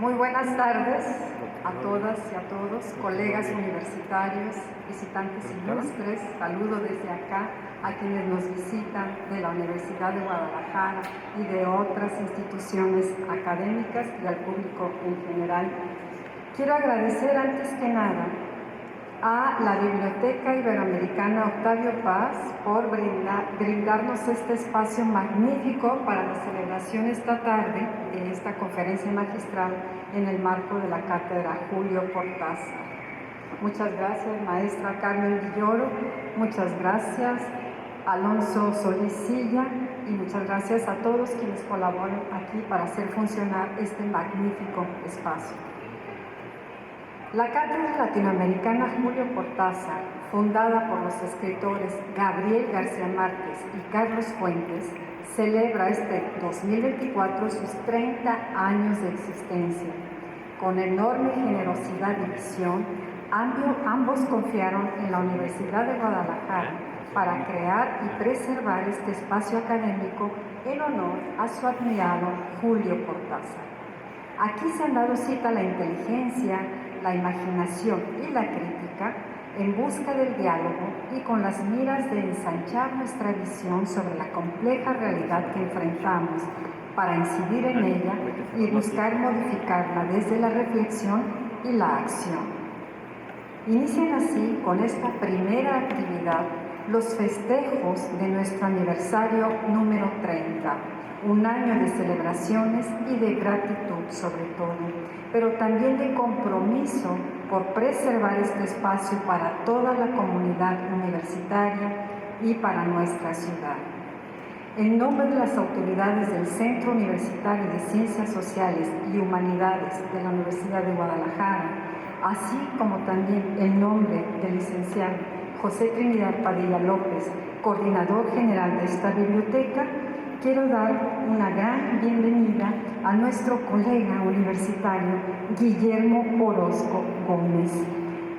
Muy buenas tardes a todas y a todos, colegas universitarios, visitantes ilustres. Saludo desde acá a quienes nos visitan de la Universidad de Guadalajara y de otras instituciones académicas y al público en general. Quiero agradecer antes que nada a la Biblioteca Iberoamericana Octavio Paz por brindarnos este espacio magnífico para la celebración esta tarde de esta conferencia magistral en el marco de la Cátedra Julio Cortázar. Muchas gracias, maestra Carmen Villoro, muchas gracias, Alonso Solís Silla, y muchas gracias a todos quienes colaboran aquí para hacer funcionar este magnífico espacio. La Cátedra Latinoamericana Julio Cortázar, fundada por los escritores Gabriel García Márquez y Carlos Fuentes, celebra este 2024 sus 30 años de existencia. Con enorme generosidad y visión, ambos confiaron en la Universidad de Guadalajara para crear y preservar este espacio académico en honor a su admirado Julio Cortázar. Aquí se han dado cita la inteligencia, la imaginación y la crítica en busca del diálogo y con las miras de ensanchar nuestra visión sobre la compleja realidad que enfrentamos para incidir en ella y buscar modificarla desde la reflexión y la acción. Inician así con esta primera actividad los festejos de nuestro aniversario número 30. Un año de celebraciones y de gratitud sobre todo, pero también de compromiso por preservar este espacio para toda la comunidad universitaria y para nuestra ciudad. En nombre de las autoridades del Centro Universitario de Ciencias Sociales y Humanidades de la Universidad de Guadalajara, así como también en nombre del licenciado José Trinidad Padilla López, coordinador general de esta biblioteca, quiero dar una gran bienvenida a nuestro colega universitario Guillermo Orozco Gómez.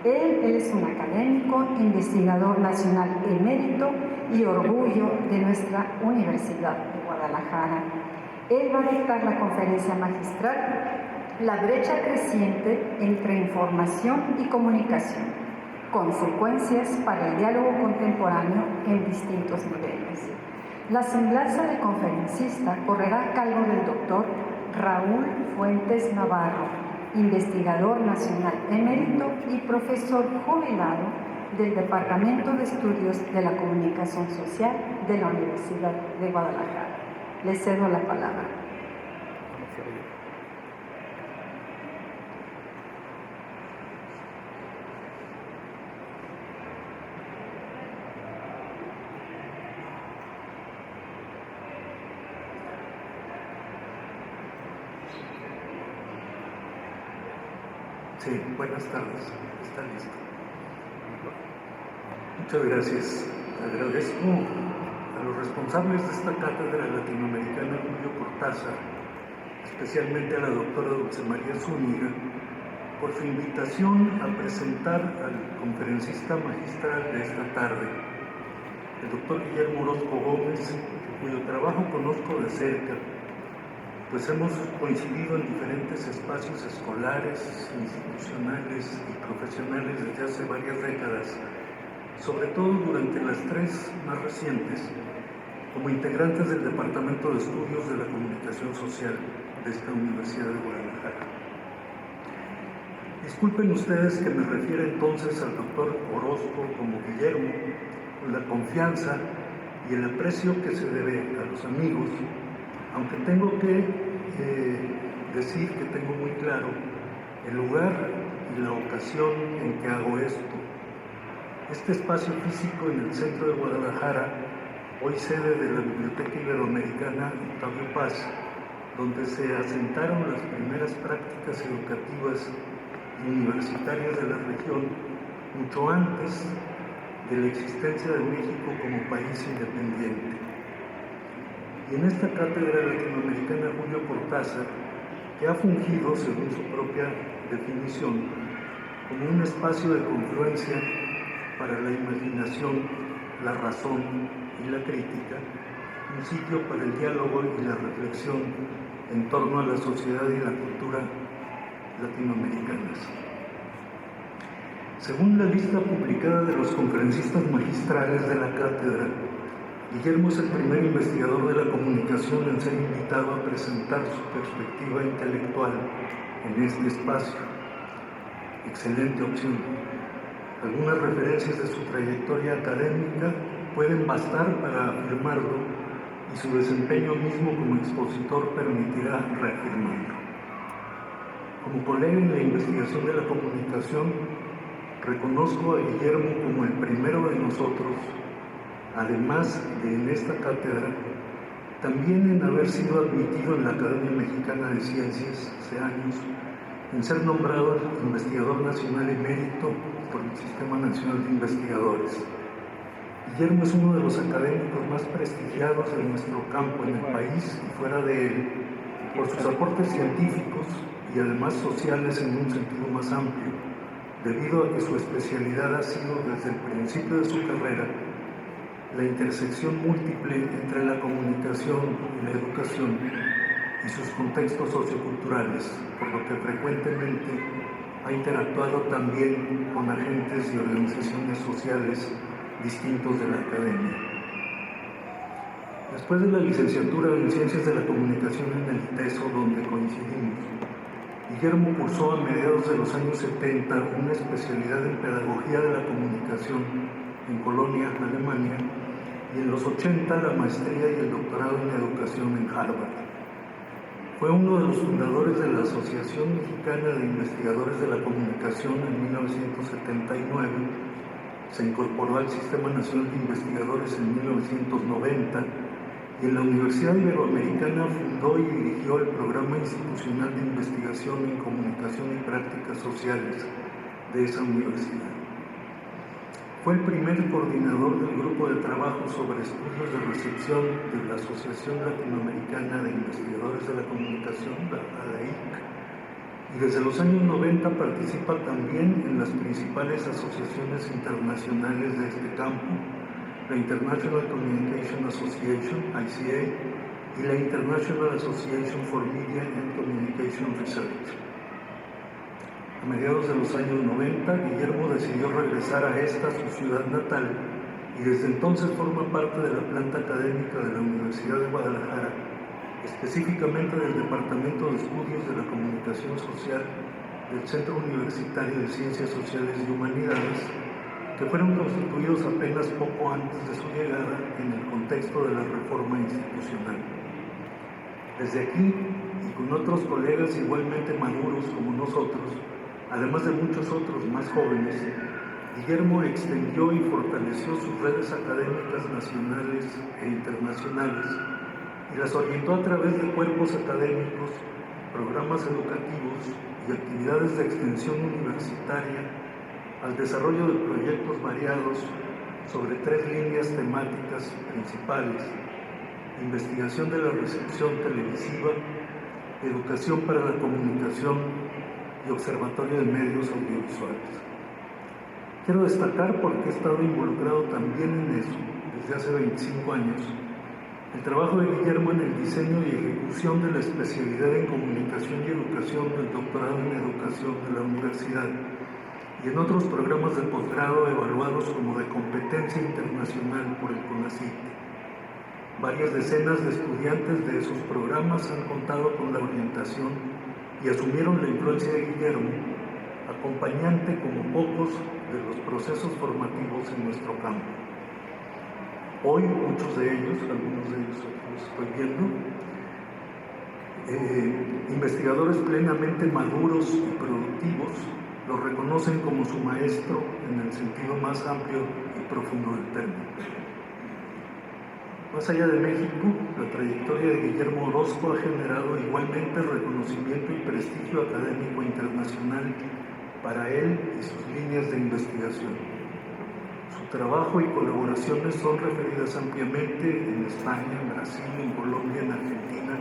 Él es un académico, investigador nacional emérito y orgullo de nuestra Universidad de Guadalajara. Él va a dictar la conferencia magistral La brecha creciente entre información y comunicación, consecuencias para el diálogo contemporáneo en distintos niveles. La semblanza del conferencista correrá a cargo del doctor Raúl Fuentes Navarro, investigador nacional emérito y profesor jubilado del Departamento de Estudios de la Comunicación Social de la Universidad de Guadalajara. Le cedo la palabra. Sí, buenas tardes. Está listo. Muchas gracias. Agradezco a los responsables de esta cátedra latinoamericana Julio Cortázar, especialmente a la doctora Dulce María Zúñiga, por su invitación a presentar al conferencista magistral de esta tarde, el doctor Guillermo Orozco Gómez, cuyo trabajo conozco de cerca, pues hemos coincidido en diferentes espacios escolares, institucionales y profesionales desde hace varias décadas, sobre todo durante las 3 más recientes, como integrantes del Departamento de Estudios de la Comunicación Social de esta Universidad de Guadalajara. Disculpen ustedes que me refiera entonces al doctor Orozco como Guillermo, con la confianza y el aprecio que se debe a los amigos, aunque tengo que decir que tengo muy claro el lugar y la ocasión en que hago esto. Este espacio físico en el centro de Guadalajara, hoy sede de la Biblioteca Iberoamericana Octavio Paz, donde se asentaron las primeras prácticas educativas y universitarias de la región, mucho antes de la existencia de México como país independiente. Y en esta cátedra latinoamericana Julio Cortázar, que ha fungido, según su propia definición, como un espacio de confluencia para la imaginación, la razón y la crítica, un sitio para el diálogo y la reflexión en torno a la sociedad y la cultura latinoamericanas. Según la lista publicada de los conferencistas magistrales de la cátedra, Guillermo es el primer investigador de la comunicación en ser invitado a presentar su perspectiva intelectual en este espacio. Excelente opción. Algunas referencias de su trayectoria académica pueden bastar para afirmarlo y su desempeño mismo como expositor permitirá reafirmarlo. Como colega en la investigación de la comunicación, reconozco a Guillermo como el primero de nosotros, además de en esta cátedra, también en haber sido admitido en la Academia Mexicana de Ciencias hace años, en ser nombrado investigador nacional emérito por el Sistema Nacional de Investigadores. Guillermo es uno de los académicos más prestigiados de nuestro campo en el país y fuera de él, por sus aportes científicos y además sociales en un sentido más amplio, debido a que su especialidad ha sido desde el principio de su carrera la intersección múltiple entre la comunicación y la educación y sus contextos socioculturales, por lo que frecuentemente ha interactuado también con agentes y organizaciones sociales distintos de la academia. Después de la licenciatura en Ciencias de la Comunicación en el ITESO, donde coincidimos, Guillermo cursó a mediados de los años 70 una especialidad en Pedagogía de la Comunicación en Colonia, Alemania, y en los 80 la maestría y el doctorado en Educación en Harvard. Fue uno de los fundadores de la Asociación Mexicana de Investigadores de la Comunicación en 1979, se incorporó al Sistema Nacional de Investigadores en 1990 y en la Universidad Iberoamericana fundó y dirigió el Programa Institucional de Investigación en Comunicación y Prácticas Sociales de esa universidad. Fue el primer coordinador del grupo de trabajo sobre estudios de recepción de la Asociación Latinoamericana de Investigadores de la Comunicación, la ALAIC, y desde los años 90 participa también en las principales asociaciones internacionales de este campo, la International Communication Association, ICA, y la International Association for Media and Communication Research. A mediados de los años 90, Guillermo decidió regresar a esta, su ciudad natal, y desde entonces forma parte de la planta académica de la Universidad de Guadalajara, específicamente del Departamento de Estudios de la Comunicación Social del Centro Universitario de Ciencias Sociales y Humanidades, que fueron constituidos apenas poco antes de su llegada en el contexto de la reforma institucional. Desde aquí, y con otros colegas igualmente maduros como nosotros, además de muchos otros más jóvenes, Guillermo extendió y fortaleció sus redes académicas nacionales e internacionales y las orientó a través de cuerpos académicos, programas educativos y actividades de extensión universitaria al desarrollo de proyectos variados sobre 3 líneas temáticas principales: investigación de la recepción televisiva, educación para la comunicación y observatorio de medios audiovisuales. Quiero destacar, porque he estado involucrado también en eso desde hace 25 años, el trabajo de Guillermo en el diseño y ejecución de la especialidad en comunicación y educación del doctorado en educación de la universidad y en otros programas de posgrado evaluados como de competencia internacional por el CONACYT. Varias decenas de estudiantes de esos programas han contado con la orientación y asumieron la influencia de Guillermo, acompañante como pocos de los procesos formativos en nuestro campo. Hoy muchos de ellos, algunos de ellos los estoy viendo, investigadores plenamente maduros y productivos, lo reconocen como su maestro en el sentido más amplio y profundo del término. Más allá de México, la trayectoria de Guillermo Orozco ha generado igualmente reconocimiento y prestigio académico internacional para él y sus líneas de investigación. Su trabajo y colaboraciones son referidas ampliamente en España, en Brasil, en Colombia, en Argentina,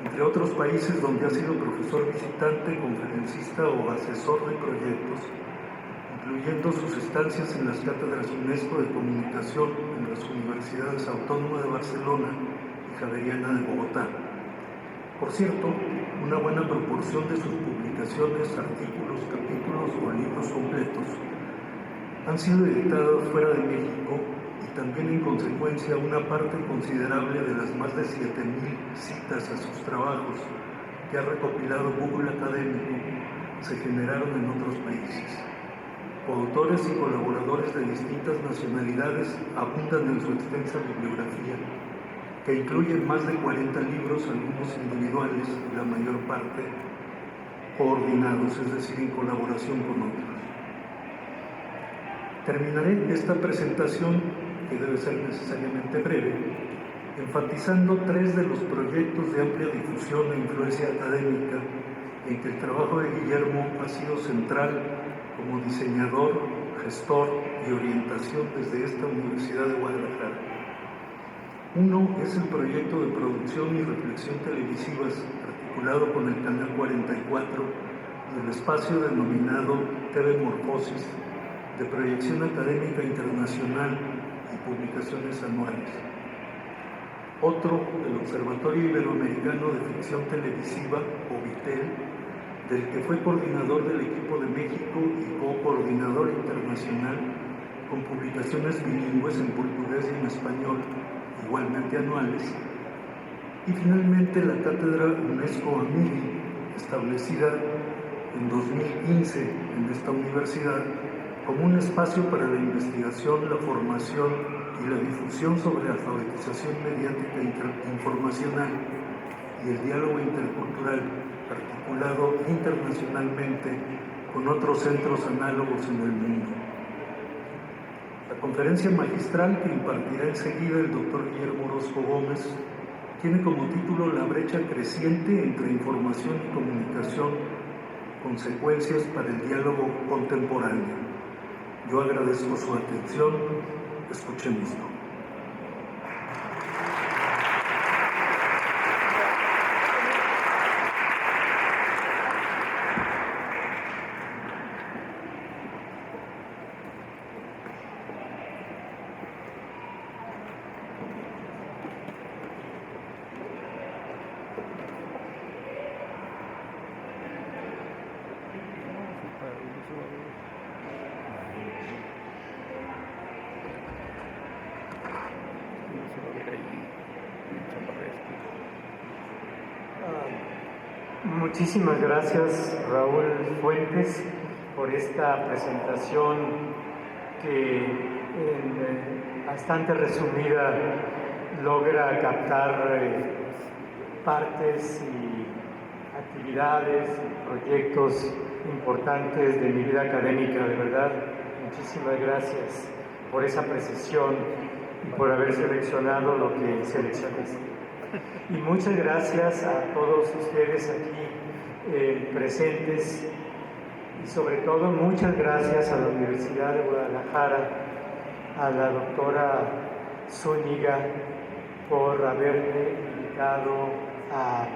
entre otros países donde ha sido profesor visitante, conferencista o asesor de proyectos, incluyendo sus estancias en las cátedras UNESCO de Comunicación en las Universidades Autónomas de Barcelona y Javeriana de Bogotá. Por cierto, una buena proporción de sus publicaciones, artículos, capítulos o libros completos han sido editados fuera de México y también en consecuencia una parte considerable de las más de 7,000 citas a sus trabajos que ha recopilado Google Académico se generaron en otros países. Coautores y colaboradores de distintas nacionalidades abundan en su extensa bibliografía, que incluye más de 40 libros, algunos individuales y la mayor parte coordinados, es decir, en colaboración con otros. Terminaré esta presentación, que debe ser necesariamente breve, enfatizando 3 de los proyectos de amplia difusión e influencia académica en que el trabajo de Guillermo ha sido central como diseñador, gestor y orientación desde esta Universidad de Guadalajara. Uno es el proyecto de producción y reflexión televisivas articulado con el Canal 44 y el espacio denominado TV Morfosis, de proyección académica internacional y publicaciones anuales. Otro, el Observatorio Iberoamericano de Ficción Televisiva, OVITEL, del que fue coordinador del equipo de México y co-coordinador internacional, con publicaciones bilingües en portugués y en español, igualmente anuales. Y finalmente la Cátedra UNESCO AMIDI, establecida en 2015 en esta universidad, como un espacio para la investigación, la formación y la difusión sobre alfabetización mediática informacional y el diálogo intercultural, articulado internacionalmente con otros centros análogos en el mundo. La conferencia magistral que impartirá enseguida el doctor Guillermo Orozco Gómez tiene como título La brecha creciente entre información y comunicación, consecuencias para el diálogo contemporáneo. Yo agradezco su atención. Escuchémoslo. Muchísimas gracias, Raúl Fuentes, por esta presentación que bastante resumida logra captar partes y actividades y proyectos importantes de mi vida académica. De verdad, muchísimas gracias por esa precisión y por haber seleccionado lo que seleccionaste. Y muchas gracias a todos ustedes aquí presentes y sobre todo muchas gracias a la Universidad de Guadalajara, a la doctora Zúñiga por haberme invitado a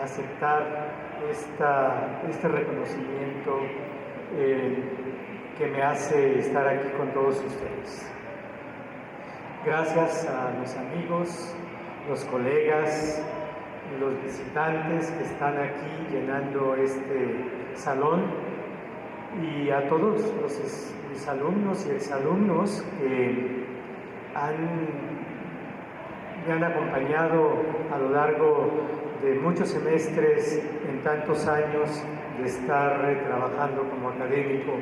aceptar este reconocimiento que me hace estar aquí con todos ustedes. Gracias a los amigos, los colegas, los visitantes que están aquí llenando este salón y a todos mis alumnos y exalumnos que me han acompañado a lo largo de muchos semestres en tantos años de estar trabajando como académico,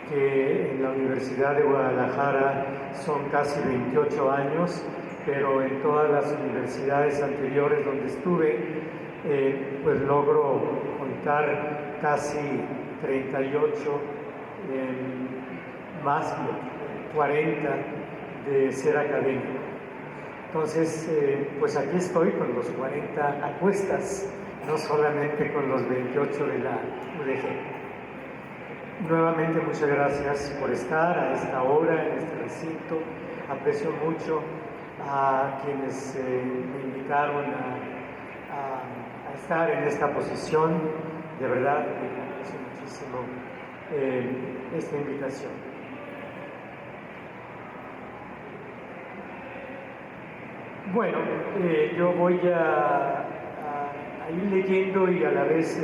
que en la Universidad de Guadalajara son casi 28 años, pero en todas las universidades anteriores donde estuve, pues logro contar casi 38, más de 40 de ser académico. Entonces, pues aquí estoy con los 40 a cuestas, no solamente con los 28 de la UDG. Nuevamente muchas gracias por estar a esta hora en este recinto. Aprecio mucho a quienes me invitaron a estar en esta posición. De verdad, aprecio muchísimo esta invitación. Bueno, yo voy a ir leyendo y a la vez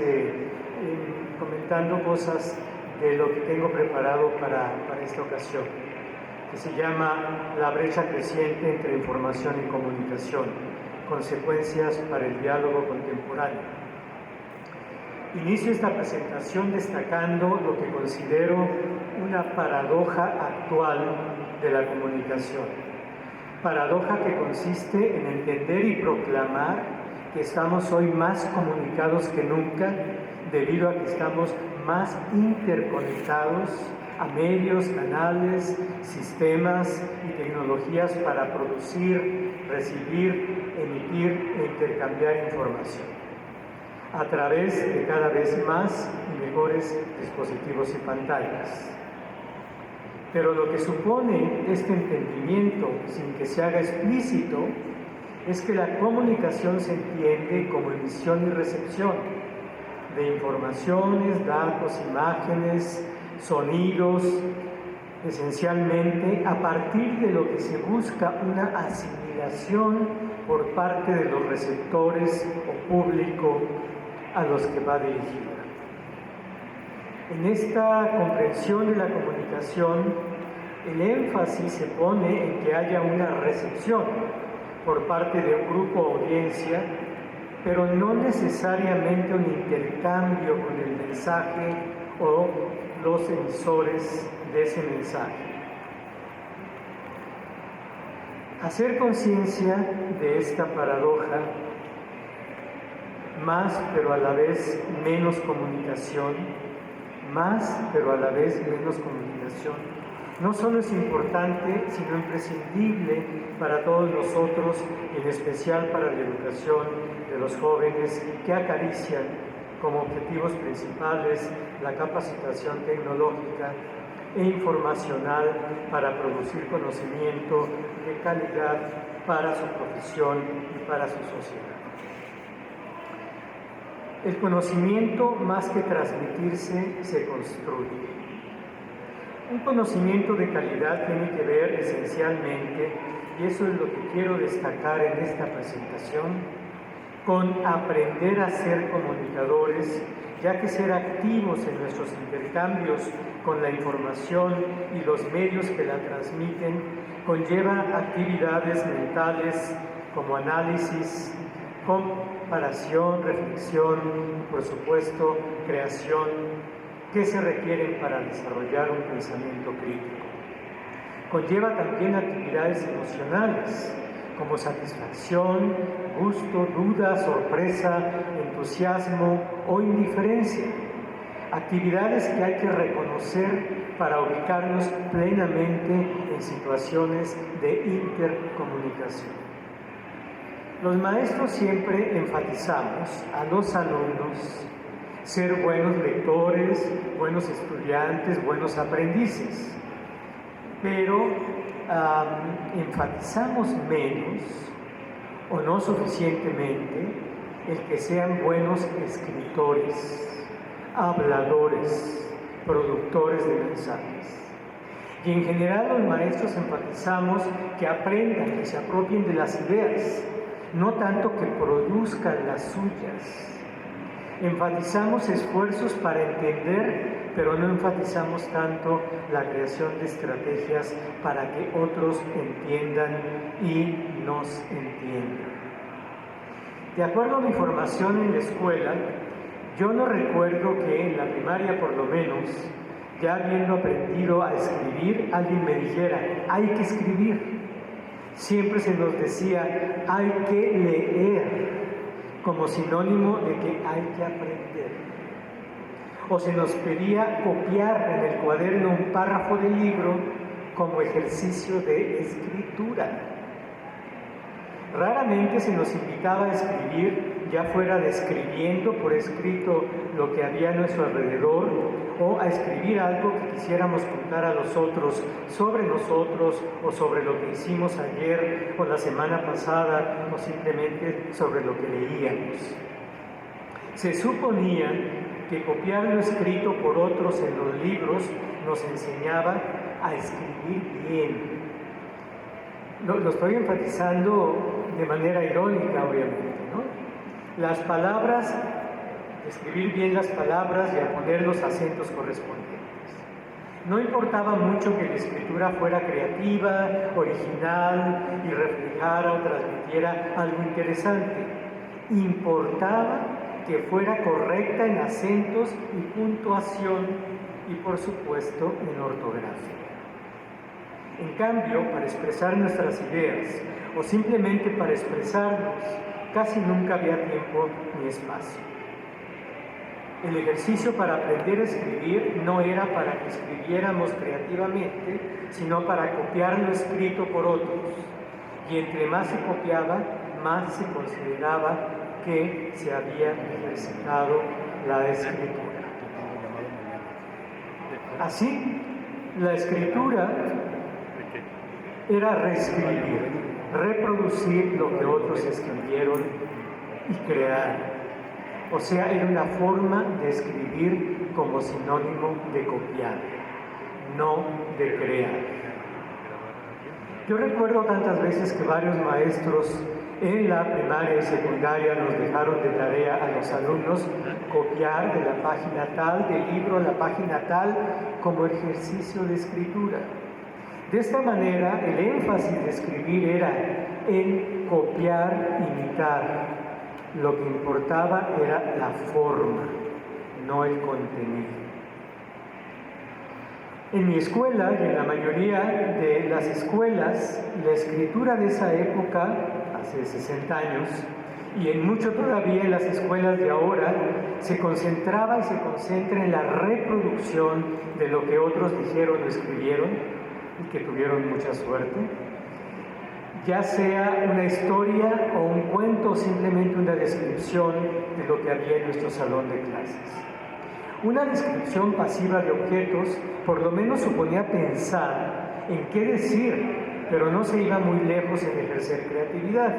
comentando cosas de lo que tengo preparado para esta ocasión, que se llama La brecha creciente entre información y comunicación, consecuencias para el diálogo contemporáneo. Inicio esta presentación destacando lo que considero una paradoja actual de la comunicación. Paradoja que consiste en entender y proclamar que estamos hoy más comunicados que nunca debido a que estamos más interconectados a medios, canales, sistemas y tecnologías para producir, recibir, emitir e intercambiar información a través de cada vez más y mejores dispositivos y pantallas. Pero lo que supone este entendimiento, sin que se haga explícito, es que la comunicación se entiende como emisión y recepción de informaciones, datos, imágenes, sonidos, esencialmente a partir de lo que se busca una asimilación por parte de los receptores o público a los que va dirigida. En esta comprensión de la comunicación, el énfasis se pone en que haya una recepción por parte de un grupo o audiencia, pero no necesariamente un intercambio con el mensaje o los emisores de ese mensaje. Hacer conciencia de esta paradoja, más pero a la vez menos comunicación, más pero a la vez menos comunicación, no solo es importante, sino imprescindible para todos nosotros, en especial para la educación de los jóvenes que acarician como objetivos principales la capacitación tecnológica e informacional para producir conocimiento de calidad para su profesión y para su sociedad. El conocimiento, más que transmitirse, se construye. Un conocimiento de calidad tiene que ver esencialmente, y eso es lo que quiero destacar en esta presentación, con aprender a ser comunicadores, ya que ser activos en nuestros intercambios con la información y los medios que la transmiten conlleva actividades mentales como análisis, comparación, reflexión y, por supuesto, creación, que se requieren para desarrollar un pensamiento crítico. Conlleva también actividades emocionales, como satisfacción, gusto, duda, sorpresa, entusiasmo o indiferencia. Actividades que hay que reconocer para ubicarnos plenamente en situaciones de intercomunicación. Los maestros siempre enfatizamos a los alumnos ser buenos lectores, buenos estudiantes, buenos aprendices, pero enfatizamos menos o no suficientemente el que sean buenos escritores, habladores, productores de mensajes. Y en general los maestros enfatizamos que aprendan, que se apropien de las ideas, no tanto que produzcan las suyas. Enfatizamos esfuerzos para entender, pero no enfatizamos tanto la creación de estrategias para que otros entiendan y nos entiendan. De acuerdo a mi formación en la escuela, yo no recuerdo que en la primaria, por lo menos, ya habiendo aprendido a escribir, alguien me dijera, hay que escribir. Siempre se nos decía, hay que leer, como sinónimo de que hay que aprender. O se nos pedía copiar en el cuaderno un párrafo del libro como ejercicio de escritura. Raramente se nos invitaba a escribir, ya fuera describiendo por escrito lo que había a nuestro alrededor, o a escribir algo que quisiéramos contar a los otros sobre nosotros, o sobre lo que hicimos ayer o la semana pasada, o simplemente sobre lo que leíamos. Se suponía que copiar lo escrito por otros en los libros nos enseñaba a escribir bien. Lo estoy enfatizando de manera irónica, obviamente, ¿no? las palabras, escribir bien las palabras y a poner los acentos correspondientes. No importaba mucho que la escritura fuera creativa, original y reflejara o transmitiera algo interesante. Importaba que fuera correcta en acentos y puntuación y, por supuesto, en ortografía. En cambio, para expresar nuestras ideas o simplemente para expresarnos, casi nunca había tiempo ni espacio. El ejercicio para aprender a escribir no era para que escribiéramos creativamente, sino para copiar lo escrito por otros. Y entre más se copiaba, más se consideraba que se había ejercitado la escritura. Así, la escritura era reescribir, reproducir lo que otros escribieron y crear. O sea, era una forma de escribir como sinónimo de copiar, no de crear. Yo recuerdo tantas veces que varios maestros en la primaria y secundaria nos dejaron de tarea a los alumnos copiar de la página tal, del libro a la página tal, como ejercicio de escritura. De esta manera, el énfasis de escribir era en copiar, imitar. Lo que importaba era la forma, no el contenido. En mi escuela y en la mayoría de las escuelas, la escritura de esa época, hace 60 años, y en mucho todavía en las escuelas de ahora, se concentraba y se concentra en la reproducción de lo que otros dijeron o escribieron y que tuvieron mucha suerte, ya sea una historia o un cuento o simplemente una descripción de lo que había en nuestro salón de clases. Una descripción pasiva de objetos por lo menos suponía pensar en qué decir, pero no se iba muy lejos en ejercer creatividad.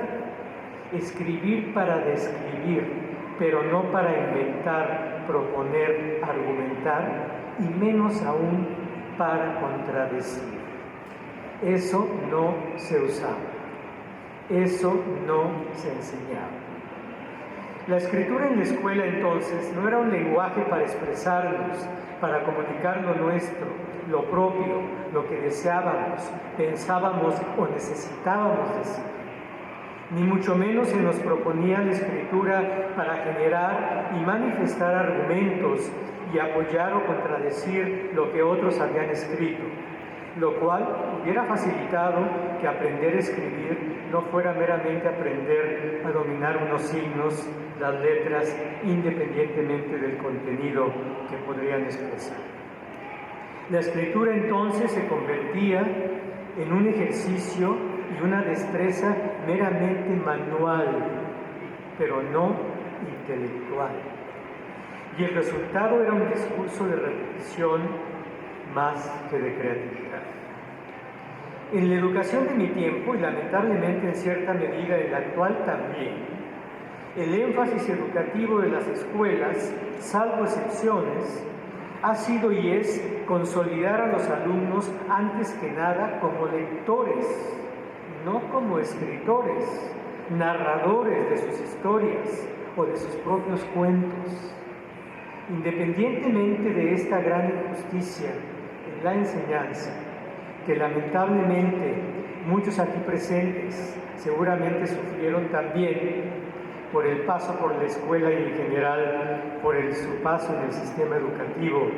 Escribir para describir, pero no para inventar, proponer, argumentar, y menos aún para contradecir. Eso no se usaba, eso no se enseñaba. La escritura en la escuela entonces no era un lenguaje para expresarnos, para comunicar lo nuestro, lo propio, lo que deseábamos, pensábamos o necesitábamos decir. Ni mucho menos se nos proponía la escritura para generar y manifestar argumentos y apoyar o contradecir lo que otros habían escrito, lo cual hubiera facilitado que aprender a escribir no fuera meramente aprender a dominar unos signos, las letras, independientemente del contenido que podrían expresar. La escritura entonces se convertía en un ejercicio y una destreza meramente manual, pero no intelectual. Y el resultado era un discurso de repetición más que de creatividad. En la educación de mi tiempo, y lamentablemente en cierta medida en la actual también, el énfasis educativo de las escuelas, salvo excepciones, ha sido y es consolidar a los alumnos antes que nada como lectores, no como escritores, narradores de sus historias o de sus propios cuentos. Independientemente de esta gran injusticia en la enseñanza, que lamentablemente muchos aquí presentes seguramente sufrieron también por el paso por la escuela y en general por su paso en el sistema educativo,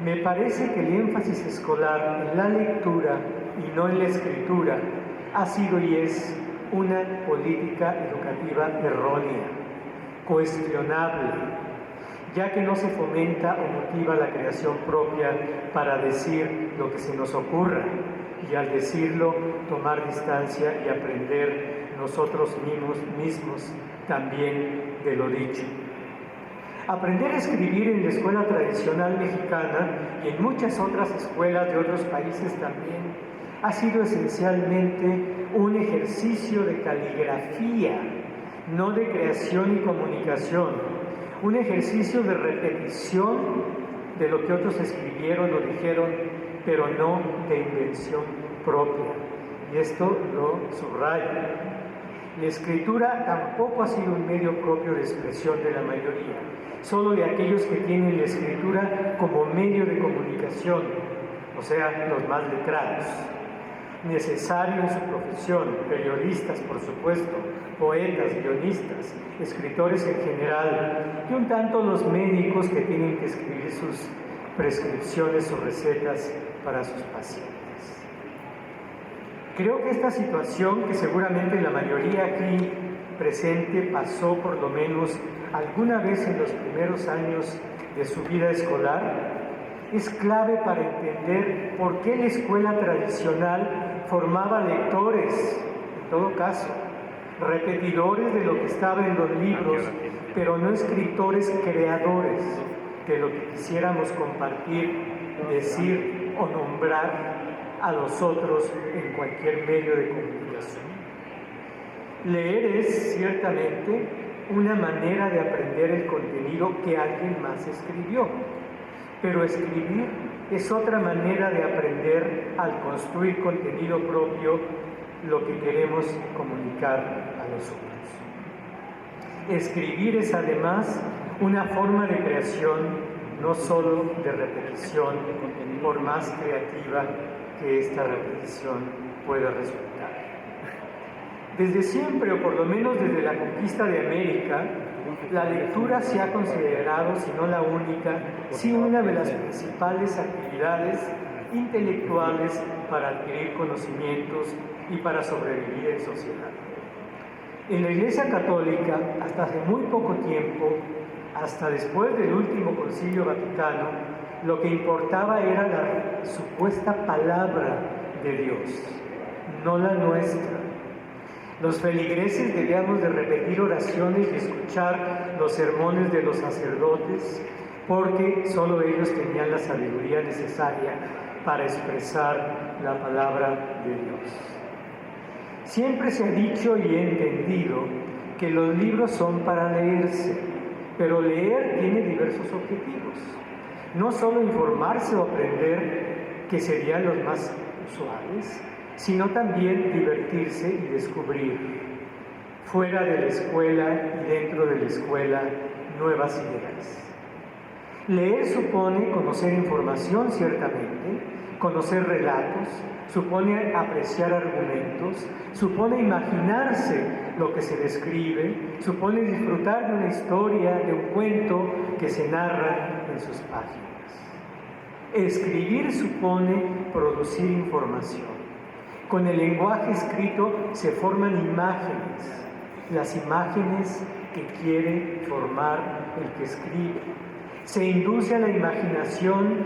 me parece que el énfasis escolar en la lectura y no en la escritura ha sido y es una política educativa errónea, cuestionable, ya que no se fomenta o motiva la creación propia para decir lo que se nos ocurra y al decirlo tomar distancia y aprender nosotros mismos también de lo dicho. Aprender a escribir en la escuela tradicional mexicana y en muchas otras escuelas de otros países también ha sido esencialmente un ejercicio de caligrafía, no de creación y comunicación, un ejercicio de repetición de lo que otros escribieron o dijeron, pero no de invención propia. Y esto lo subrayo. La escritura tampoco ha sido un medio propio de expresión de la mayoría, solo de aquellos que tienen la escritura como medio de comunicación, o sea, los más letrados. Necesario en su profesión, periodistas, por supuesto, poetas, guionistas, escritores en general, y un tanto los médicos que tienen que escribir sus prescripciones o recetas para sus pacientes. Creo que esta situación, que seguramente la mayoría aquí presente pasó por lo menos alguna vez en los primeros años de su vida escolar, es clave para entender por qué la escuela tradicional formaba lectores, en todo caso, repetidores de lo que estaba en los libros, pero no escritores creadores de lo que quisiéramos compartir, decir o nombrar a los otros en cualquier medio de comunicación. Leer es ciertamente una manera de aprender el contenido que alguien más escribió, pero escribir es otra manera de aprender al construir contenido propio lo que queremos comunicar a los otros. Escribir es además una forma de creación, no solo de repetición, por más creativa que esta repetición pueda resultar. Desde siempre, o por lo menos desde la conquista de América, la lectura se ha considerado, si no la única, sí una de las principales actividades intelectuales para adquirir conocimientos y para sobrevivir en sociedad. En la Iglesia Católica, hasta hace muy poco tiempo, hasta después del último Concilio Vaticano, lo que importaba era la supuesta palabra de Dios, no la nuestra. Los feligreses debíamos de repetir oraciones y escuchar los sermones de los sacerdotes, porque solo ellos tenían la sabiduría necesaria para expresar la palabra de Dios. Siempre se ha dicho y he entendido que los libros son para leerse, pero leer tiene diversos objetivos. No solo informarse o aprender, que serían los más usuales, sino también divertirse y descubrir, fuera de la escuela y dentro de la escuela, nuevas ideas. Leer supone conocer información, ciertamente, conocer relatos, supone apreciar argumentos, supone imaginarse lo que se describe, supone disfrutar de una historia, de un cuento que se narra en sus páginas. Escribir supone producir información. Con el lenguaje escrito se forman imágenes, las imágenes que quiere formar el que escribe. Se induce a la imaginación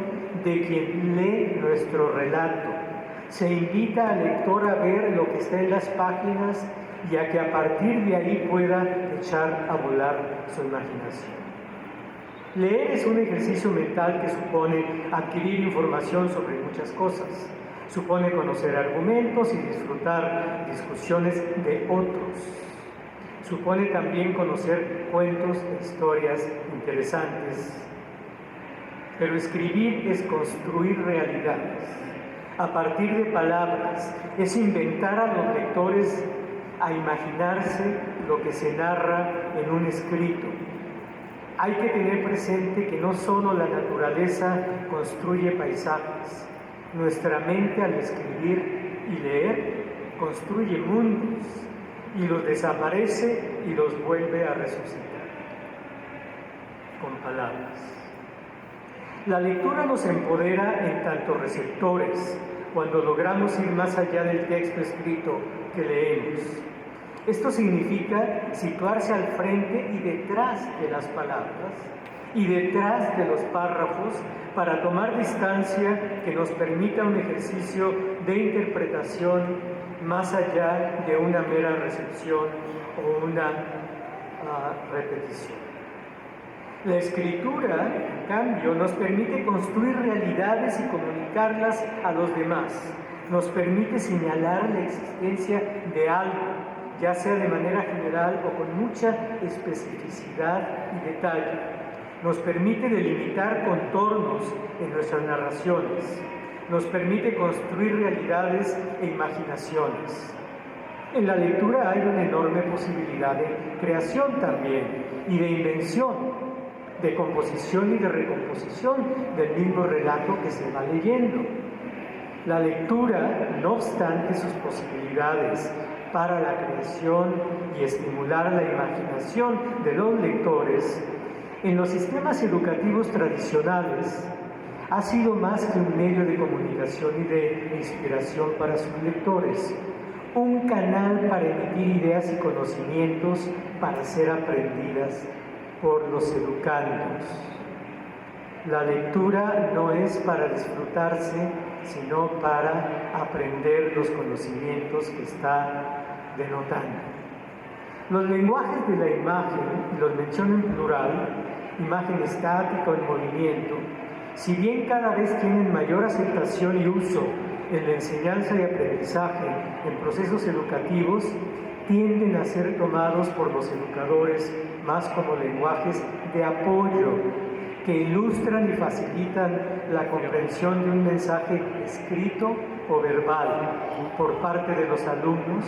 de quien lee nuestro relato. Se invita al lector a ver lo que está en las páginas y a que a partir de ahí pueda echar a volar su imaginación. Leer es un ejercicio mental que supone adquirir información sobre muchas cosas. Supone conocer argumentos y disfrutar discusiones de otros. Supone también conocer cuentos e historias interesantes. Pero escribir es construir realidades a partir de palabras, es inventar a los lectores a imaginarse lo que se narra en un escrito. Hay que tener presente que no solo la naturaleza construye paisajes, nuestra mente al escribir y leer construye mundos y los desaparece y los vuelve a resucitar con palabras. La lectura nos empodera en tanto receptores, cuando logramos ir más allá del texto escrito que leemos. Esto significa situarse al frente y detrás de las palabras y detrás de los párrafos para tomar distancia que nos permita un ejercicio de interpretación más allá de una mera recepción o una repetición. La escritura, en cambio, nos permite construir realidades y comunicarlas a los demás. Nos permite señalar la existencia de algo, ya sea de manera general o con mucha especificidad y detalle. Nos permite delimitar contornos en nuestras narraciones. Nos permite construir realidades e imaginaciones. En la lectura hay una enorme posibilidad de creación también, y de invención, de composición y de recomposición del mismo relato que se va leyendo. La lectura, no obstante sus posibilidades para la creación y estimular la imaginación de los lectores, en los sistemas educativos tradicionales ha sido más que un medio de comunicación y de inspiración para sus lectores, un canal para emitir ideas y conocimientos para ser aprendidas por los educandos. La lectura no es para disfrutarse, sino para aprender los conocimientos que está denotando. Los lenguajes de la imagen, y los menciono en plural, imagen estática o en movimiento, si bien cada vez tienen mayor aceptación y uso en la enseñanza y aprendizaje en procesos educativos, tienden a ser tomados por los educadores más como lenguajes de apoyo que ilustran y facilitan la comprensión de un mensaje escrito o verbal por parte de los alumnos,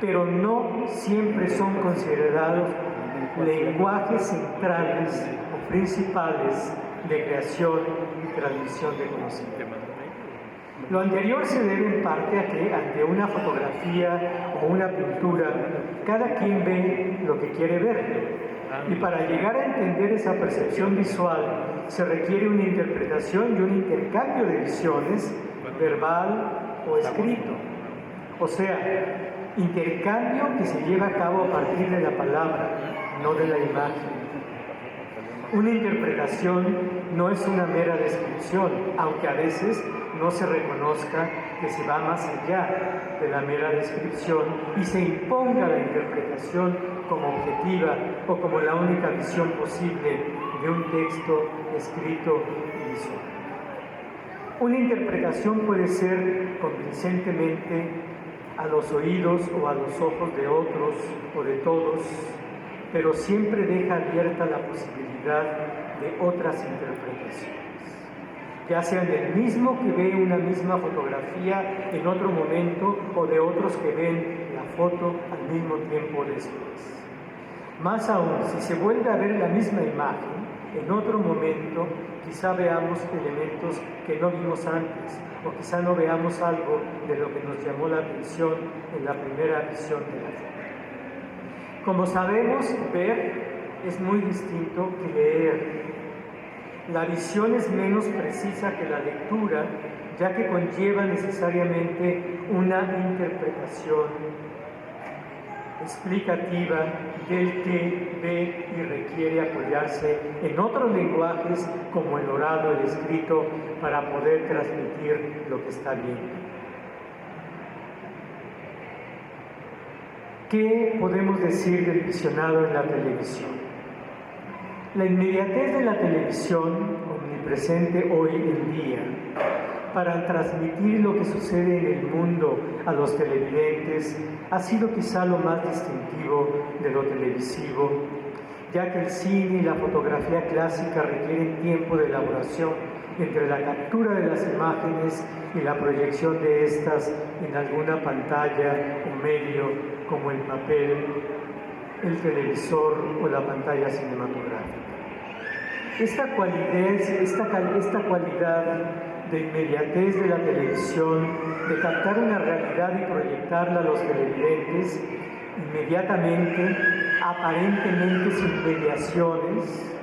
pero no siempre son considerados lenguajes centrales o principales de creación y transmisión de conocimiento. Lo anterior se debe en parte a que ante una fotografía o una pintura, cada quien ve lo que quiere ver. Y para llegar a entender esa percepción visual se requiere una interpretación y un intercambio de visiones, verbal o escrito. O sea, intercambio que se lleva a cabo a partir de la palabra, no de la imagen. Una interpretación no es una mera descripción, aunque a veces no se reconozca que se va más allá de la mera descripción y se imponga la interpretación como objetiva o como la única visión posible de un texto escrito y visual. Una interpretación puede ser convincentemente a los oídos o a los ojos de otros o de todos, pero siempre deja abierta la posibilidad de otras interpretaciones, ya sean del mismo que ve una misma fotografía en otro momento o de otros que ven la foto al mismo tiempo después. Más aún, si se vuelve a ver la misma imagen en otro momento, quizá veamos elementos que no vimos antes, o quizá no veamos algo de lo que nos llamó la atención en la primera visión de la foto. Como sabemos, ver es muy distinto que leer. La visión es menos precisa que la lectura, ya que conlleva necesariamente una interpretación explicativa del que ve y requiere apoyarse en otros lenguajes como el orado, el escrito, para poder transmitir lo que está viendo. ¿Qué podemos decir del visionado en la televisión? La inmediatez de la televisión, omnipresente hoy en día, para transmitir lo que sucede en el mundo a los televidentes, ha sido quizá lo más distintivo de lo televisivo, ya que el cine y la fotografía clásica requieren tiempo de elaboración entre la captura de las imágenes y la proyección de estas en alguna pantalla o medio como el papel, el televisor o la pantalla cinematográfica. Esta cualidad de inmediatez de la televisión, de captar una realidad y proyectarla a los televidentes inmediatamente, aparentemente sin mediaciones,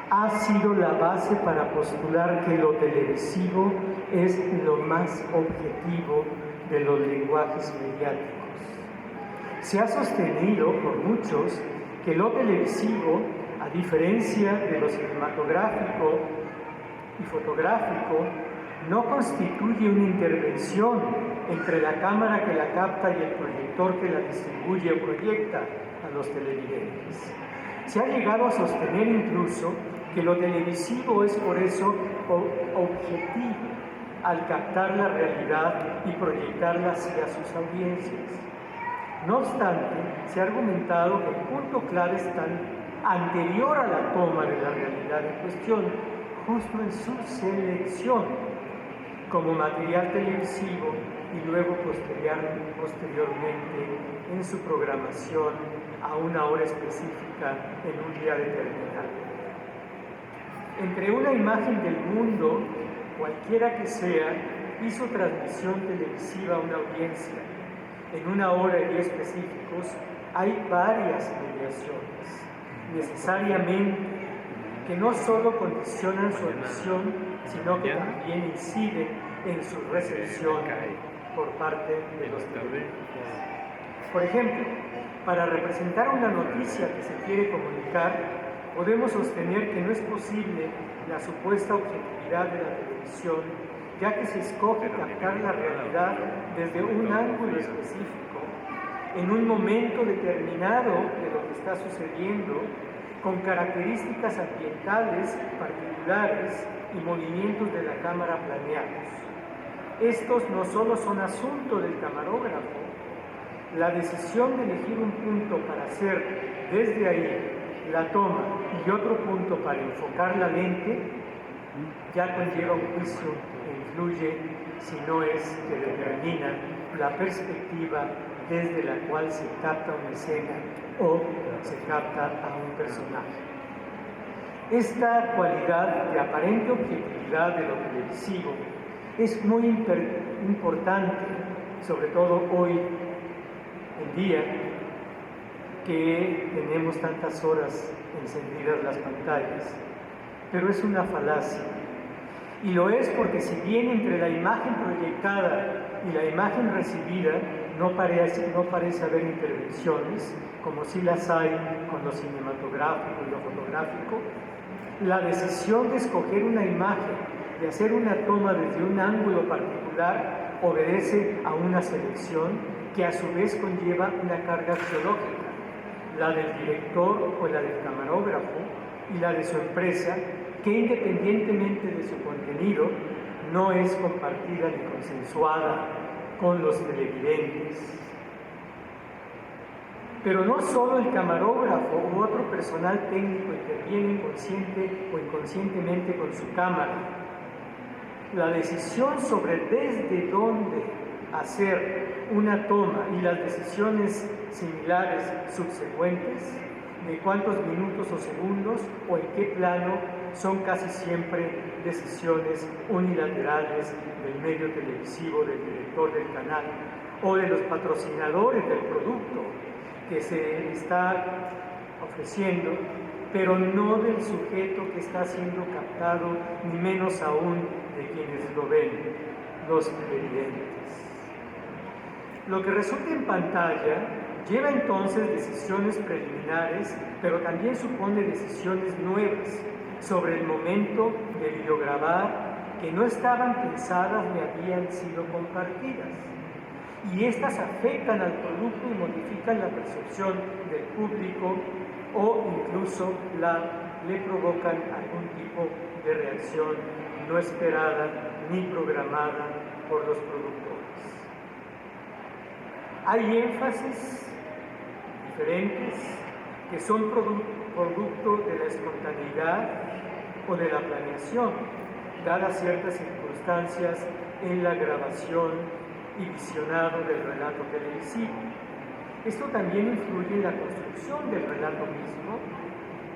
ha sido la base para postular que lo televisivo es lo más objetivo de los lenguajes mediáticos. Se ha sostenido por muchos que lo televisivo, a diferencia de lo cinematográfico y fotográfico, no constituye una intervención entre la cámara que la capta y el proyector que la distribuye o proyecta a los televidentes. Se ha llegado a sostener incluso que lo televisivo es por eso objetivo al captar la realidad y proyectarla hacia sus audiencias. No obstante, se ha argumentado que el punto clave está anterior a la toma de la realidad en cuestión, justo en su selección, como material televisivo y luego posteriormente en su programación a una hora específica en un día determinado. Entre una imagen del mundo, cualquiera que sea, y su transmisión televisiva a una audiencia en una hora y día específicos, hay varias mediaciones, necesariamente, que no solo condicionan su emisión, sino que también inciden en su recepción por parte de los televidentes. Por ejemplo, para representar una noticia que se quiere comunicar, podemos sostener que no es posible la supuesta objetividad de la televisión, ya que se escoge captar la realidad desde un ángulo específico, en un momento determinado de lo que está sucediendo, con características ambientales particulares y movimientos de la cámara planeados. Estos no solo son asunto del camarógrafo, la decisión de elegir un punto para hacer desde ahí la toma y otro punto para enfocar la lente ya conlleva un juicio que influye, si no es que determina la perspectiva desde la cual se capta una escena o se capta a un personaje. Esta cualidad de aparente objetividad de lo televisivo es muy importante, sobre todo hoy en día, que tenemos tantas horas encendidas las pantallas, pero es una falacia. Y lo es porque si bien entre la imagen proyectada y la imagen recibida no parece haber intervenciones, como sí las hay con lo cinematográfico y lo fotográfico, la decisión de escoger una imagen, de hacer una toma desde un ángulo particular, obedece a una selección que a su vez conlleva una carga axiológica, la del director o la del camarógrafo y la de su empresa, que independientemente de su contenido, no es compartida ni consensuada con los televidentes. Pero no solo el camarógrafo u otro personal técnico intervienen consciente o inconscientemente con su cámara. La decisión sobre desde dónde hacer una toma y las decisiones similares subsecuentes, de cuántos minutos o segundos o en qué plano, son casi siempre decisiones unilaterales del medio televisivo, del director del canal o de los patrocinadores del producto que se está ofreciendo, pero no del sujeto que está siendo captado, ni menos aún de quienes lo ven, los televidentes. Lo que resulta en pantalla lleva entonces decisiones preliminares, pero también supone decisiones nuevas sobre el momento de videograbar que no estaban pensadas ni habían sido compartidas. Y estas afectan al producto y modifican la percepción del público o incluso le provocan algún tipo de reacción no esperada ni programada por los productores. Hay énfasis diferentes que son producto de la espontaneidad o de la planeación, dadas ciertas circunstancias en la grabación y visionado del relato televisivo. Esto también influye en la construcción del relato mismo,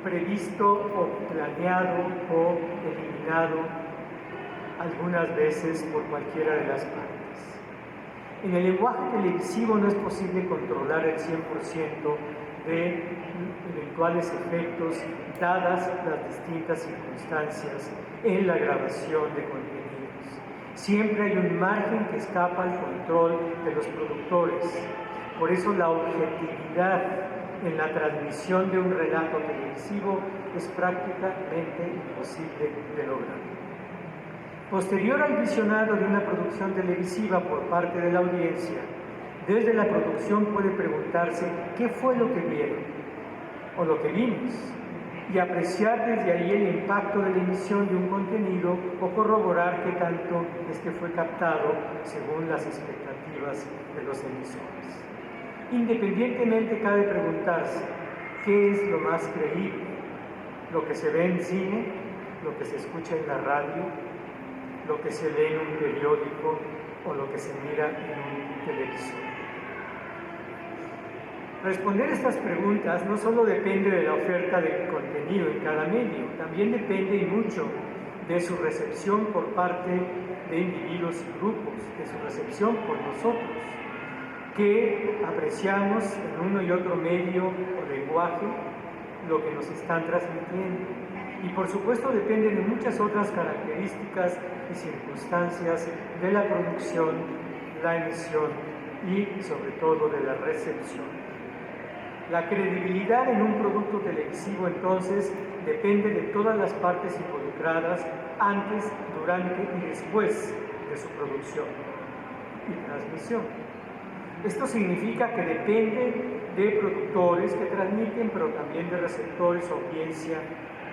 previsto o planeado o eliminado algunas veces por cualquiera de las partes. En el lenguaje televisivo no es posible controlar el 100% de eventuales efectos dadas las distintas circunstancias en la grabación de contenidos. Siempre hay un margen que escapa al control de los productores. Por eso la objetividad en la transmisión de un relato televisivo es prácticamente imposible de lograr. Posterior al visionado de una producción televisiva por parte de la audiencia, desde la producción puede preguntarse qué fue lo que vieron o lo que vimos y apreciar desde ahí el impacto de la emisión de un contenido o corroborar qué tanto este fue captado según las expectativas de los emisores. Independientemente, cabe preguntarse qué es lo más creíble, lo que se ve en cine, lo que se escucha en la radio, lo que se lee en un periódico o lo que se mira en un televisor. Responder estas preguntas no solo depende de la oferta de contenido en cada medio, también depende y mucho de su recepción por parte de individuos y grupos, de su recepción por nosotros, que apreciamos en uno y otro medio o lenguaje lo que nos están transmitiendo. Y por supuesto depende de muchas otras características y circunstancias de la producción, la emisión y sobre todo de la recepción. La credibilidad en un producto televisivo entonces depende de todas las partes involucradas antes, durante y después de su producción y transmisión. Esto significa que depende de productores que transmiten, pero también de receptores o audiencia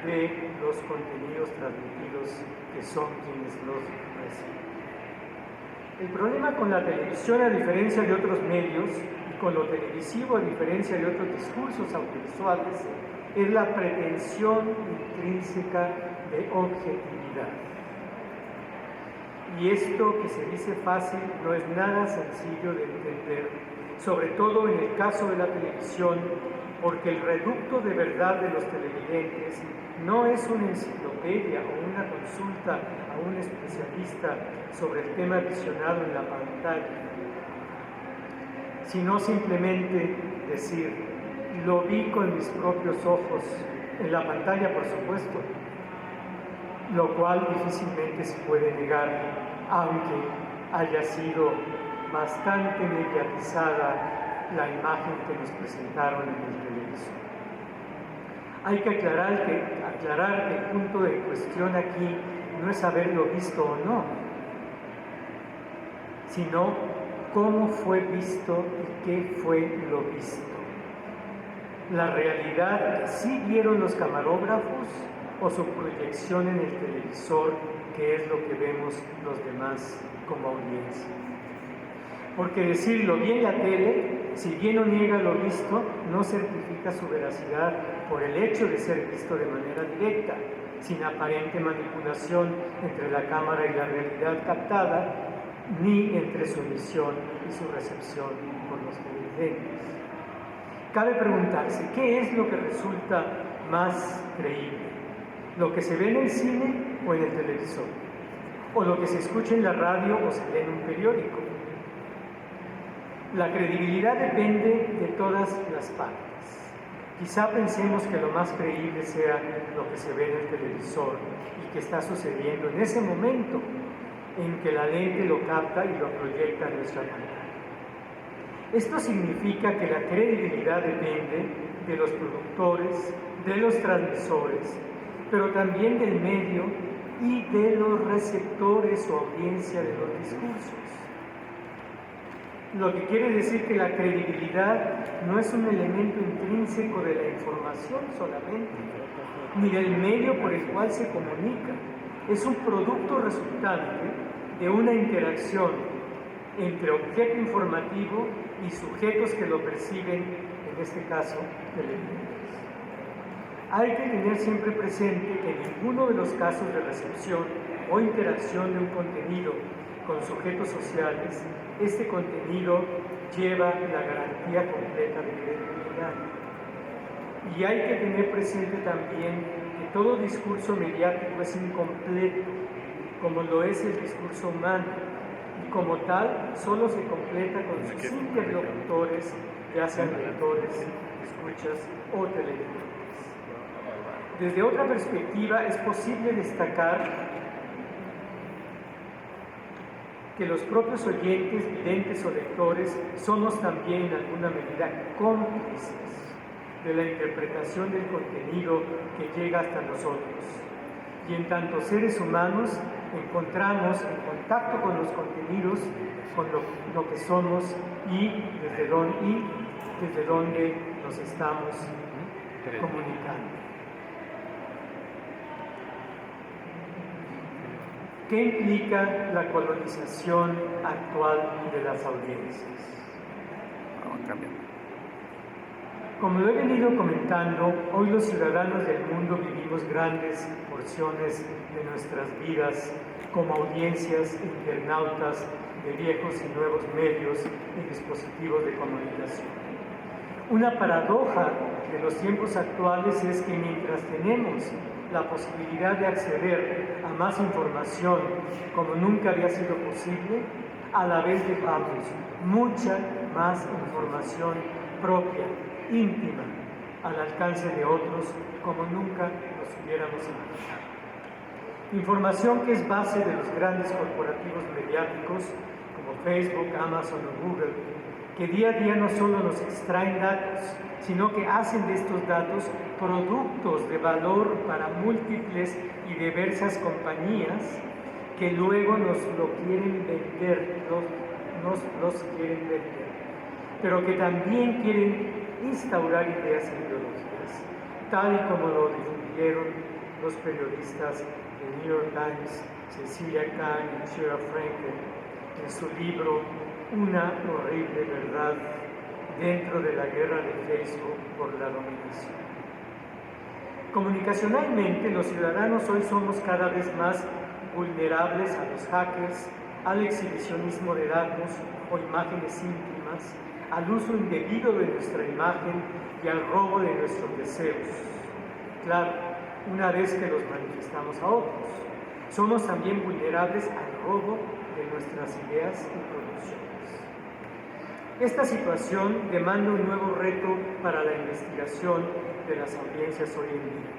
de los contenidos transmitidos, que son quienes los reciben. El problema con la televisión, a diferencia de otros medios, y con lo televisivo, a diferencia de otros discursos audiovisuales, es la pretensión intrínseca de objetividad. Y esto que se dice fácil no es nada sencillo de entender, sobre todo en el caso de la televisión, porque el reducto de verdad de los televidentes no es una enciclopedia o una consulta a un especialista sobre el tema visionado en la pantalla, sino simplemente decir, lo vi con mis propios ojos, en la pantalla por supuesto, lo cual difícilmente se puede negar, aunque haya sido bastante mediatizada la imagen que nos presentaron en el televisor. Hay que aclarar que el punto de cuestión aquí no es haberlo visto o no, sino cómo fue visto y qué fue lo visto. La realidad que sí vieron los camarógrafos o su proyección en el televisor, que es lo que vemos los demás como audiencia. Porque decir lo vi en la tele, si bien no niega lo visto, no certifica su veracidad por el hecho de ser visto de manera directa, sin aparente manipulación entre la cámara y la realidad captada, ni entre su emisión y su recepción por los televidentes. Cabe preguntarse, ¿qué es lo que resulta más creíble? ¿Lo que se ve en el cine o en el televisor? ¿O lo que se escucha en la radio o se lee en un periódico? La credibilidad depende de todas las partes. Quizá pensemos que lo más creíble sea lo que se ve en el televisor y que está sucediendo en ese momento en que la lente lo capta y lo proyecta en nuestra pantalla. Esto significa que la credibilidad depende de los productores, de los transmisores, pero también del medio y de los receptores o audiencia de los discursos. Lo que quiere decir que la credibilidad no es un elemento intrínseco de la información solamente, ni del medio por el cual se comunica. Es un producto resultante de una interacción entre objeto informativo y sujetos que lo perciben, en este caso, televidentes. Hay que tener siempre presente que en ninguno de los casos de recepción o interacción de un contenido con sujetos sociales, este contenido lleva la garantía completa de credibilidad. Y hay que tener presente también que todo discurso mediático es incompleto, como lo es el discurso humano, y como tal solo se completa con sus interlocutores, ya sean lectores, escuchas o televidentes. Desde otra perspectiva es posible destacar que los propios oyentes, videntes o lectores somos también en alguna medida cómplices de la interpretación del contenido que llega hasta nosotros. Y en tanto seres humanos encontramos en contacto con los contenidos, con lo que somos y desde dónde nos estamos comunicando. ¿Qué implica la colonización actual de las audiencias? Como lo he venido comentando, hoy los ciudadanos del mundo vivimos grandes porciones de nuestras vidas como audiencias e internautas de viejos y nuevos medios y dispositivos de comunicación. Una paradoja de los tiempos actuales es que mientras tenemos la posibilidad de acceder a más información como nunca había sido posible, a la vez dejamos mucha más información propia, íntima, al alcance de otros como nunca nos hubiéramos imaginado. Información que es base de los grandes corporativos mediáticos como Facebook, Amazon o Google, que día a día no solo nos extraen datos, sino que hacen de estos datos productos de valor para múltiples y diversas compañías que luego nos lo quieren vender, nos los quieren vender, pero que también quieren instaurar ideas e ideologías, tal y como lo difundieron los periodistas de New York Times, Cecilia Kahn y Sheila Frankel, en su libro Una horrible verdad dentro de la guerra de Facebook por la dominación. Comunicacionalmente, los ciudadanos hoy somos cada vez más vulnerables a los hackers, al exhibicionismo de datos o imágenes íntimas, al uso indebido de nuestra imagen y al robo de nuestros deseos. Claro, una vez que los manifestamos a otros. Somos también vulnerables al robo de nuestras ideas y producciones. Esta situación demanda un nuevo reto para la investigación de las audiencias hoy en día.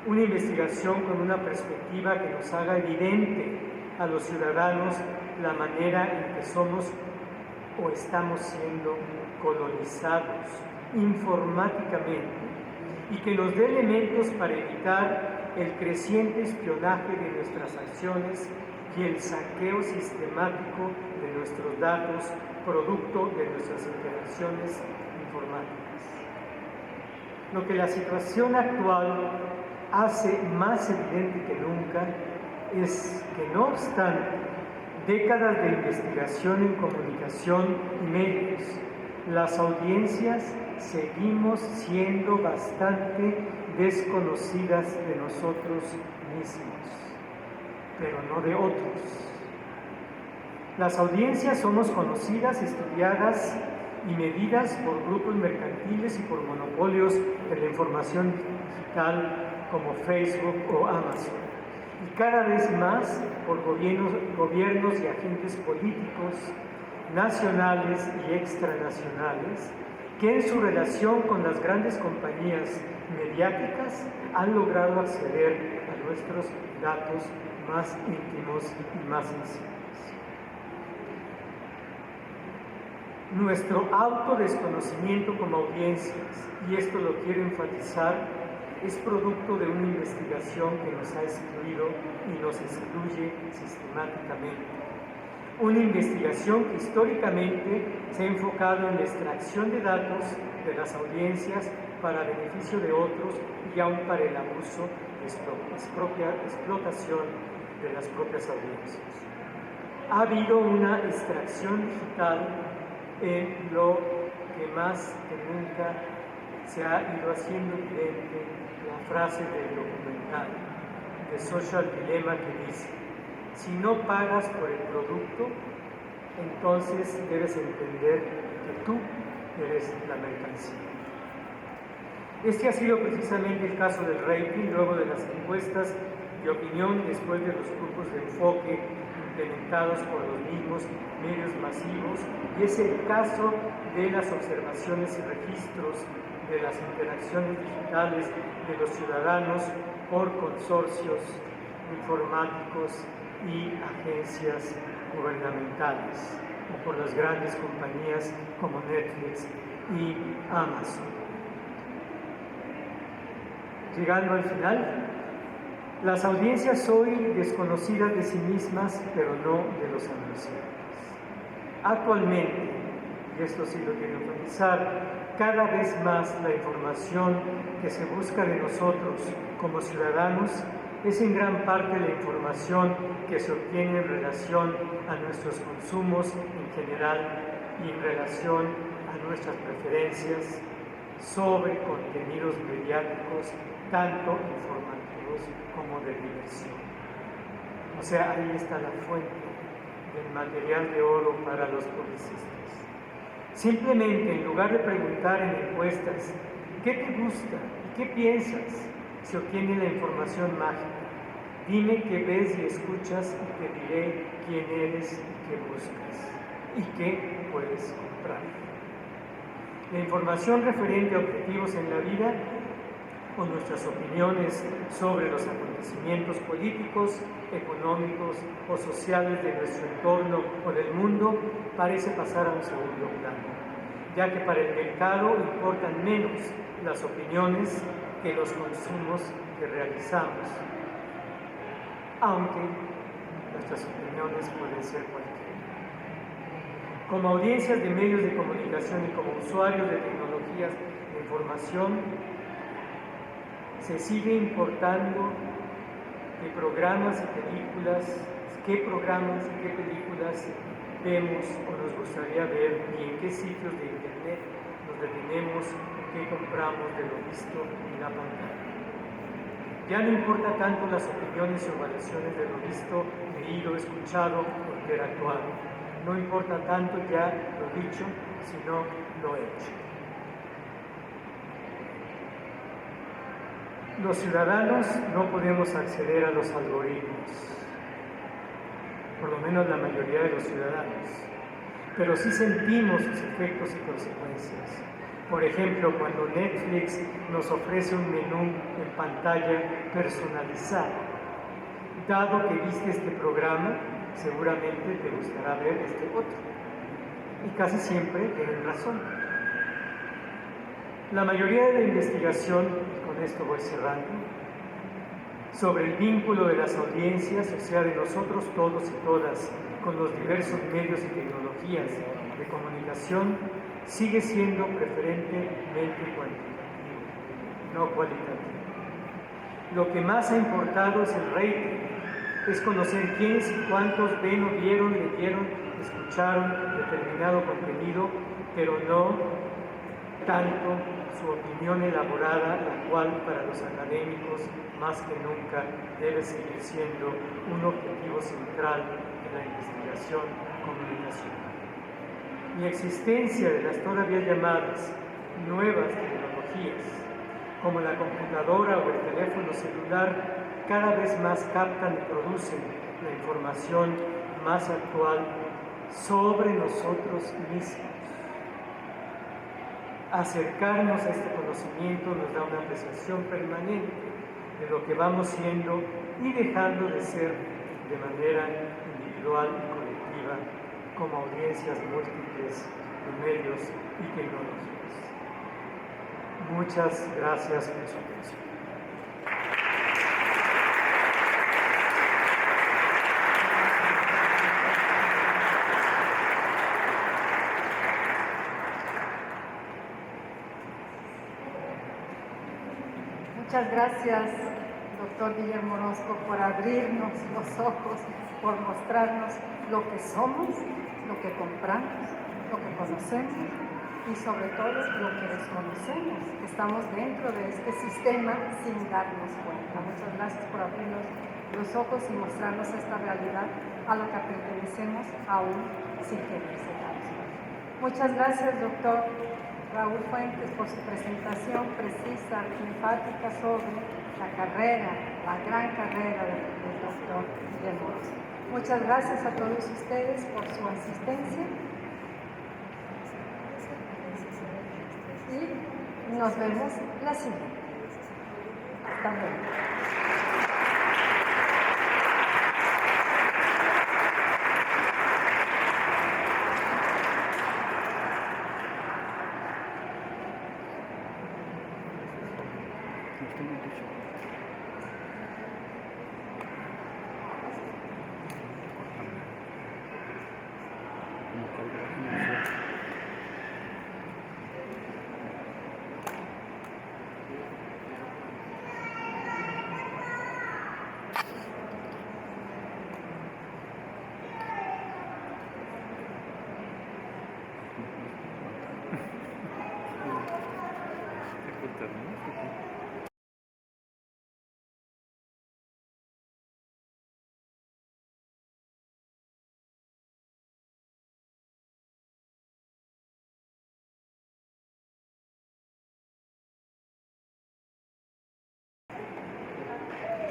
Una investigación con una perspectiva que nos haga evidente a los ciudadanos la manera en que somos o estamos siendo colonizados informáticamente y que nos dé elementos para evitar el creciente espionaje de nuestras acciones y el saqueo sistemático de nuestros datos, producto de nuestras interacciones informáticas. Lo que la situación actual hace más evidente que nunca es que, no obstante décadas de investigación en comunicación y medios, las audiencias seguimos siendo bastante desconocidas de nosotros mismos, pero no de otros. Las audiencias somos conocidas, estudiadas y medidas por grupos mercantiles y por monopolios de la información digital como Facebook o Amazon, y cada vez más por gobiernos y agentes políticos nacionales y extranacionales que en su relación con las grandes compañías mediáticas han logrado acceder a nuestros datos más íntimos y más sensibles. Nuestro autodesconocimiento como audiencias, y esto lo quiero enfatizar, es producto de una investigación que nos ha excluido y nos excluye sistemáticamente. Una investigación que históricamente se ha enfocado en la extracción de datos de las audiencias para beneficio de otros y aún para el abuso y explotación de las propias audiencias. Ha habido una extracción digital en lo que más que nunca se ha ido haciendo evidente la frase del documental de Social Dilemma que dice: si no pagas por el producto, entonces debes entender que tú eres la mercancía. Este ha sido precisamente el caso del rating, luego de las encuestas de opinión, después de los grupos de enfoque implementados por los mismos medios masivos, y es el caso de las observaciones y registros de las interacciones digitales de los ciudadanos por consorcios informáticos y agencias gubernamentales, o por las grandes compañías como Netflix y Amazon. Llegando al final, las audiencias hoy desconocidas de sí mismas, pero no de los anunciantes. Actualmente, y esto sí lo quiero enfatizar, cada vez más la información que se busca de nosotros como ciudadanos es en gran parte la información que se obtiene en relación a nuestros consumos en general y en relación a nuestras preferencias, sobre contenidos mediáticos, tanto informativos como de diversión. O sea, ahí está la fuente del material de oro para los publicistas. Simplemente, en lugar de preguntar en encuestas ¿qué te gusta y qué piensas?, se obtiene la información mágica. Dime qué ves y escuchas y te diré quién eres y qué buscas y qué puedes comprar. La información referente a objetivos en la vida o nuestras opiniones sobre los acontecimientos políticos, económicos o sociales de nuestro entorno o del mundo parece pasar a un segundo plano, ya que para el mercado importan menos las opiniones que los consumos que realizamos, aunque nuestras opiniones pueden ser cualquiera. Como audiencias de medios de comunicación y como usuarios de tecnologías de información, se sigue importando qué programas y películas vemos o nos gustaría ver y en qué sitios de internet nos detenemos y qué compramos de lo visto en la pantalla. Ya no importa tanto las opiniones o evaluaciones de lo visto, leído, escuchado o interactuado. No importa tanto ya lo dicho, sino lo hecho. Los ciudadanos no podemos acceder a los algoritmos, por lo menos la mayoría de los ciudadanos, pero sí sentimos sus efectos y consecuencias. Por ejemplo, cuando Netflix nos ofrece un menú en pantalla personalizado. Dado que viste este programa, seguramente te gustará ver este otro. Y casi siempre tienen razón. La mayoría de la investigación, y con esto voy cerrando, sobre el vínculo de las audiencias, o sea, de nosotros todos y todas, con los diversos medios y tecnologías de comunicación, sigue siendo preferentemente cuantitativo, no cualitativo. Lo que más ha importado es el rating, es conocer quiénes y cuántos ven o vieron, leyeron, escucharon determinado contenido, pero no tanto su opinión elaborada, la cual para los académicos más que nunca debe seguir siendo un objetivo central de la investigación comunicacional. La existencia de las todavía llamadas nuevas tecnologías, como la computadora o el teléfono celular, cada vez más captan y producen la información más actual sobre nosotros mismos. Acercarnos a este conocimiento nos da una apreciación permanente de lo que vamos siendo y dejando de ser de manera individual y colectiva como audiencias múltiples de medios y tecnologías. Muchas gracias por su atención. Muchas gracias, doctor Guillermo Orozco, por abrirnos los ojos, por mostrarnos lo que somos, lo que compramos, lo que conocemos y sobre todo lo que desconocemos. Estamos dentro de este sistema sin darnos cuenta. Muchas gracias por abrirnos los ojos y mostrarnos esta realidad a la que pertenecemos aún sin querer ser dados cuenta. Muchas gracias, doctor Raúl Fuentes, por su presentación precisa y enfática sobre la carrera, la gran carrera del doctor Guillermo Orozco. Muchas gracias a todos ustedes por su asistencia y nos vemos la siguiente. Hasta luego.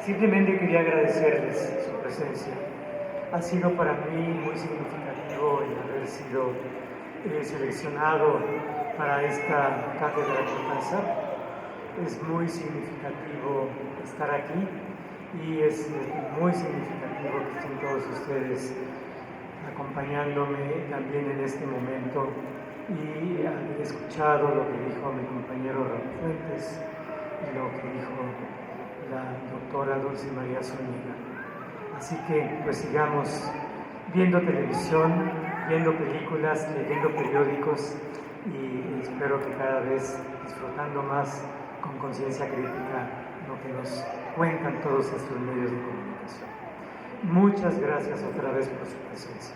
Simplemente quería agradecerles su presencia. Ha sido para mí muy significativo el haber sido seleccionado para esta cátedra de Alcázar. Es muy significativo estar aquí y es muy significativo que estén todos ustedes acompañándome también en este momento y haber escuchado lo que dijo mi compañero Raúl Fuentes y lo que dijo la doctora Dulce María Zúñiga. Así que pues sigamos viendo televisión, viendo películas, leyendo periódicos y espero que cada vez disfrutando más con conciencia crítica lo que nos cuentan todos estos medios de comunicación. Muchas gracias otra vez por su presencia.